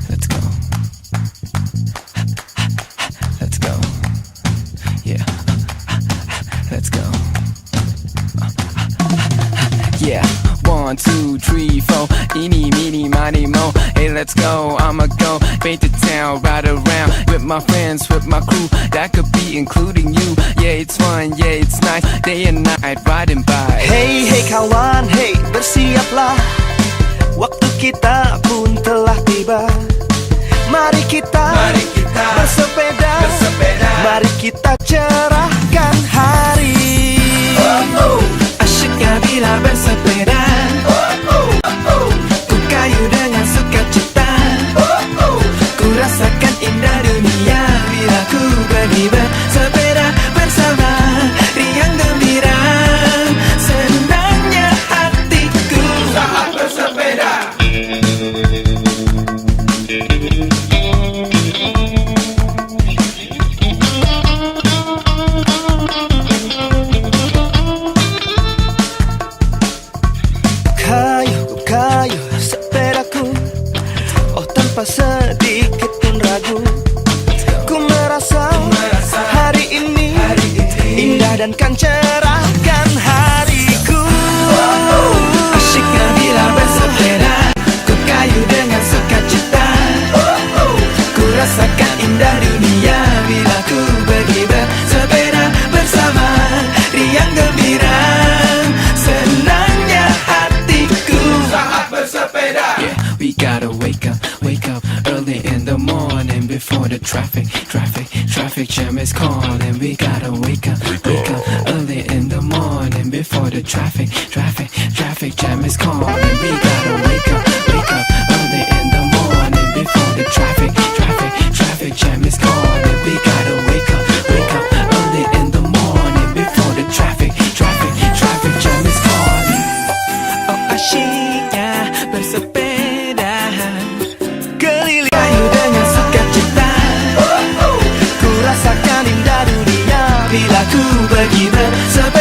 Let's go. Let's go. Yeah. Let's go. Yeah. 1, 2, 3, 4. Eeny, meeny, miny, mo. Hey, let's go. I'ma go paint the town, ride around with my friends, with my crew. That could be including you. Yeah, it's fun, yeah, it's nice. Day and night riding by. Hey, hey kawan, hey, bersiaplah. Waktu kita pun telah tiba. Mari kita bersepeda. Mari kita cerahkan hari. Asyiknya bila bersepeda. Ku kayu dengan sukacita. Ku rasakan indah dunia bila ku pergi bersepeda bersama riang gembira. Senangnya hatiku saat bersepeda. Kayu sepedaku, oh tanpa sedikit pun ragu. Ku merasa hari ini indah dan kan cerahkan hariku. Asyiknya bila bersepeda. Ku kayu dengan sukacita. Ku rasakan indah dunia bila ku pergi bersepeda bersama riang gembira. Senangnya hatiku saat bersepeda. Yeah, we gotta wake up early in the morning before the traffic jam is calling. We gotta wake up early in the morning before the traffic jam is calling. We gotta wake up early in the morning before the traffic jam is calling. We gotta wake up early in the morning before the traffic jam is calling. Oh, asyiknya bersepeda Keliling kayu dengan sukacita. Ku rasakan indah dunia bila ku pergi bersepeda.